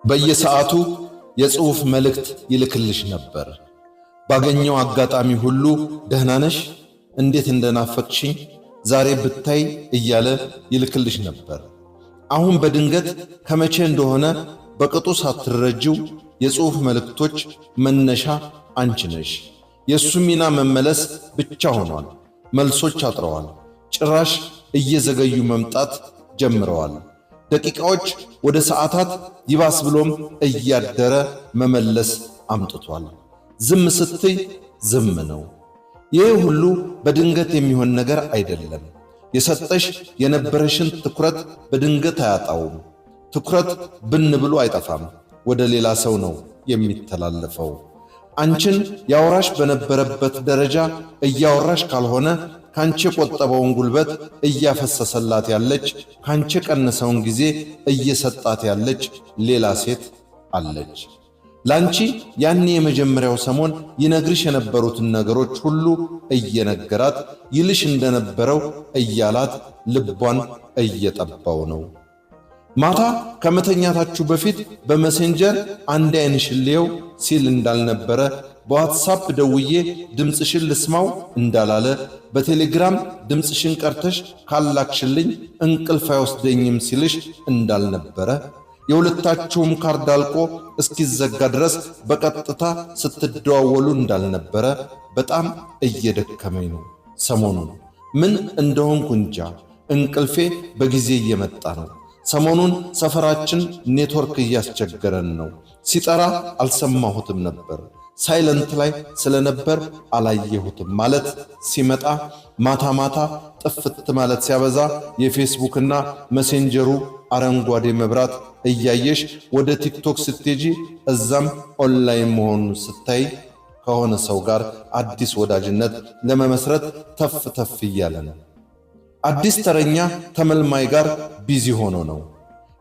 በየሰዓቱ የጽሑፍ መልእክት ይልክልሽ ነበር። ባገኘው አጋጣሚ ሁሉ ደህና ነሽ፣ እንዴት እንደናፈቅሽኝ ዛሬ ብታይ እያለ ይልክልሽ ነበር። አሁን በድንገት ከመቼ እንደሆነ በቅጡ ሳትረጂው የጽሑፍ መልእክቶች መነሻ አንቺ ነሽ። የእሱ ሚና መመለስ ብቻ ሆኗል። መልሶች አጥረዋል። ጭራሽ እየዘገዩ መምጣት ጀምረዋል። ደቂቃዎች ወደ ሰዓታት ይባስ ብሎም እያደረ መመለስ አምጥቷል። ዝም ስትይ ዝም ነው። ይህ ሁሉ በድንገት የሚሆን ነገር አይደለም። የሰጠሽ የነበረሽን ትኩረት በድንገት አያጣውም። ትኩረት ብን ብሎ አይጠፋም፣ ወደ ሌላ ሰው ነው የሚተላለፈው። አንቺን ያወራሽ በነበረበት ደረጃ እያወራሽ ካልሆነ ካንቺ የቆጠበውን ጉልበት እያፈሰሰላት ያለች፣ ካንቺ ቀነሰውን ጊዜ እየሰጣት ያለች ሌላ ሴት አለች። ላንቺ ያኔ የመጀመሪያው ሰሞን ይነግርሽ የነበሩትን ነገሮች ሁሉ እየነገራት ይልሽ እንደነበረው እያላት ልቧን እየጠባው ነው። ማታ ከመተኛታችሁ በፊት በመሴንጀር አንድ ዓይንሽን ልየው ሲል እንዳልነበረ፣ በዋትሳፕ ደውዬ ድምፅሽን ልስማው እንዳላለ፣ በቴሌግራም ድምፅሽን ቀርተሽ ካላክሽልኝ እንቅልፍ አይወስደኝም ሲልሽ እንዳልነበረ፣ የሁለታችሁም ካርድ አልቆ እስኪዘጋ ድረስ በቀጥታ ስትደዋወሉ እንዳልነበረ በጣም እየደከመኝ ነው። ሰሞኑን ምን እንደሆንኩ እንጃ። እንቅልፌ በጊዜ እየመጣ ነው። ሰሞኑን ሰፈራችን ኔትወርክ እያስቸገረን ነው። ሲጠራ አልሰማሁትም ነበር። ሳይለንት ላይ ስለነበር አላየሁትም። ማለት ሲመጣ ማታ ማታ ጥፍት ማለት ሲያበዛ የፌስቡክና መሴንጀሩ አረንጓዴ መብራት እያየሽ ወደ ቲክቶክ ስትሄጂ እዛም ኦንላይን መሆኑን ስታይ ከሆነ ሰው ጋር አዲስ ወዳጅነት ለመመስረት ተፍ ተፍ እያለ ነው። አዲስ ተረኛ ተመልማይ ጋር ቢዚ ሆኖ ነው።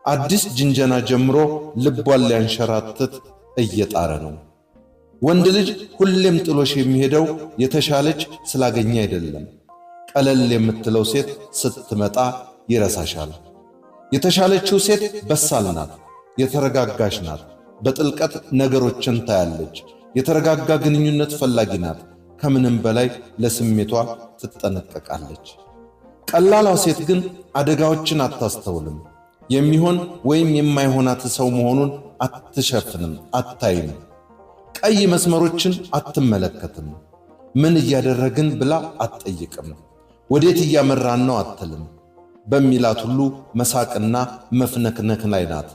አዲስ ጅንጀና ጀምሮ ልቧን ሊያንሸራትት እየጣረ ነው። ወንድ ልጅ ሁሌም ጥሎሽ የሚሄደው የተሻለች ስላገኘ አይደለም። ቀለል የምትለው ሴት ስትመጣ ይረሳሻል። የተሻለችው ሴት በሳል ናት፣ የተረጋጋሽ ናት፣ በጥልቀት ነገሮችን ታያለች፣ የተረጋጋ ግንኙነት ፈላጊ ናት። ከምንም በላይ ለስሜቷ ትጠነቀቃለች። ቀላሏ ሴት ግን አደጋዎችን አታስተውልም። የሚሆን ወይም የማይሆናት ሰው መሆኑን አትሸፍንም፣ አታይም። ቀይ መስመሮችን አትመለከትም። ምን እያደረግን ብላ አትጠይቅም። ወዴት እያመራን ነው አትልም። በሚላት ሁሉ መሳቅና መፍነክነክ ላይ ናት።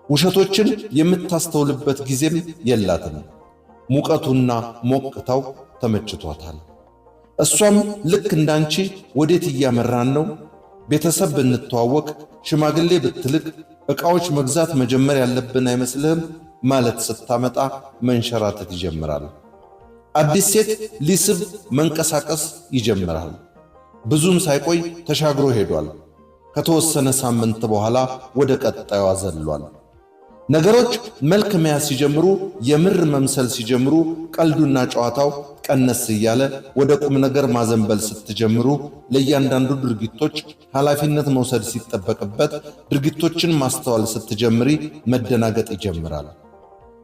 ውሸቶችን የምታስተውልበት ጊዜም የላትም። ሙቀቱና ሞቅታው ተመችቷታል። እሷም ልክ እንዳንቺ ወዴት እያመራን ነው፣ ቤተሰብ ብንተዋወቅ፣ ሽማግሌ ብትልክ፣ ዕቃዎች መግዛት መጀመር ያለብን አይመስልህም ማለት ስታመጣ መንሸራተት ይጀምራል። አዲስ ሴት ሊስብ መንቀሳቀስ ይጀምራል። ብዙም ሳይቆይ ተሻግሮ ሄዷል። ከተወሰነ ሳምንት በኋላ ወደ ቀጣዩዋ ዘሏል። ነገሮች መልክ መያዝ ሲጀምሩ፣ የምር መምሰል ሲጀምሩ፣ ቀልዱና ጨዋታው ቀነስ እያለ ወደ ቁም ነገር ማዘንበል ስትጀምሩ፣ ለእያንዳንዱ ድርጊቶች ኃላፊነት መውሰድ ሲጠበቅበት ድርጊቶችን ማስተዋል ስትጀምሪ መደናገጥ ይጀምራል።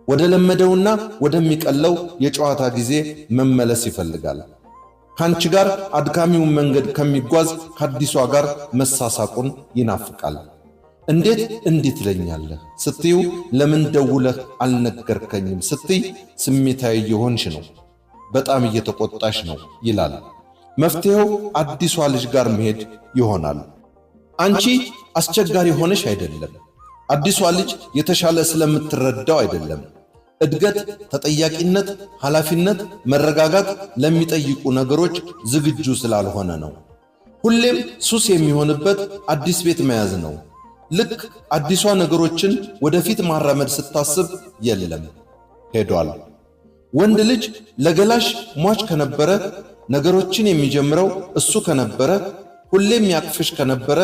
ወደ ለመደውና ወደሚቀለው የጨዋታ ጊዜ መመለስ ይፈልጋል። ካንቺ ጋር አድካሚውን መንገድ ከሚጓዝ ከአዲሷ ጋር መሳሳቁን ይናፍቃል። እንዴት እንዲህ ትለኛለህ ስትዩ፣ ለምን ደውለህ አልነገርከኝም ስትይ ስሜታዊ የሆንሽ ነው፣ በጣም እየተቆጣሽ ነው ይላል። መፍትሄው አዲሷ ልጅ ጋር መሄድ ይሆናል። አንቺ አስቸጋሪ ሆነሽ አይደለም። አዲሷ ልጅ የተሻለ ስለምትረዳው አይደለም። እድገት፣ ተጠያቂነት፣ ኃላፊነት፣ መረጋጋት ለሚጠይቁ ነገሮች ዝግጁ ስላልሆነ ነው። ሁሌም ሱስ የሚሆንበት አዲስ ቤት መያዝ ነው። ልክ አዲሷ ነገሮችን ወደፊት ማራመድ ስታስብ የለም፣ ሄዷል። ወንድ ልጅ ለገላሽ ሟች ከነበረ፣ ነገሮችን የሚጀምረው እሱ ከነበረ፣ ሁሌም ያቅፍሽ ከነበረ፣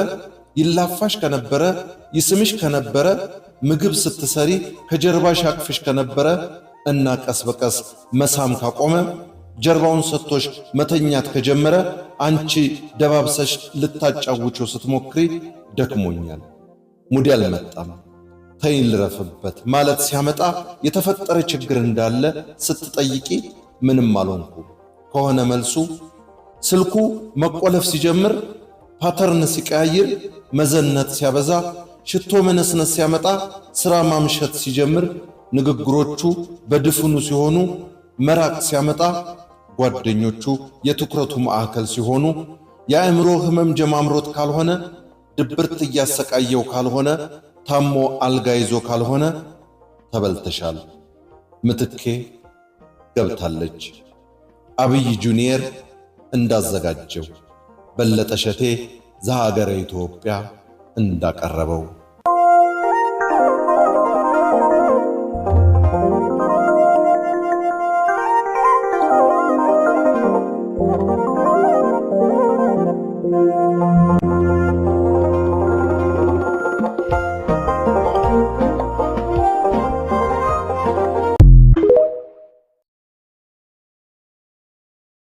ይላፋሽ ከነበረ፣ ይስምሽ ከነበረ፣ ምግብ ስትሰሪ ከጀርባሽ ያቅፍሽ ከነበረ እና ቀስ በቀስ መሳም ካቆመ፣ ጀርባውን ሰጥቶሽ መተኛት ከጀመረ፣ አንቺ ደባብሰሽ ልታጫውቸው ስትሞክሪ ደክሞኛል፣ ሙዲ አልመጣም፣ ተይ ልረፍበት ማለት ሲያመጣ የተፈጠረ ችግር እንዳለ ስትጠይቂ ምንም አልሆንኩ ከሆነ መልሱ ስልኩ መቆለፍ ሲጀምር፣ ፓተርን ሲቀያይር፣ መዘነት ሲያበዛ፣ ሽቶ መነስነስ ሲያመጣ፣ ሥራ ማምሸት ሲጀምር፣ ንግግሮቹ በድፍኑ ሲሆኑ፣ መራቅ ሲያመጣ፣ ጓደኞቹ የትኩረቱ ማዕከል ሲሆኑ፣ የአእምሮ ህመም ጀማምሮት ካልሆነ፣ ድብርት እያሰቃየው ካልሆነ፣ ታሞ አልጋ ይዞ ካልሆነ ተበልተሻል። ምትኬ ገብታለች። አብይ ጁኒየር እንዳዘጋጀው፣ በለጠ ሸቴ ዘሀገረ ኢትዮጵያ እንዳቀረበው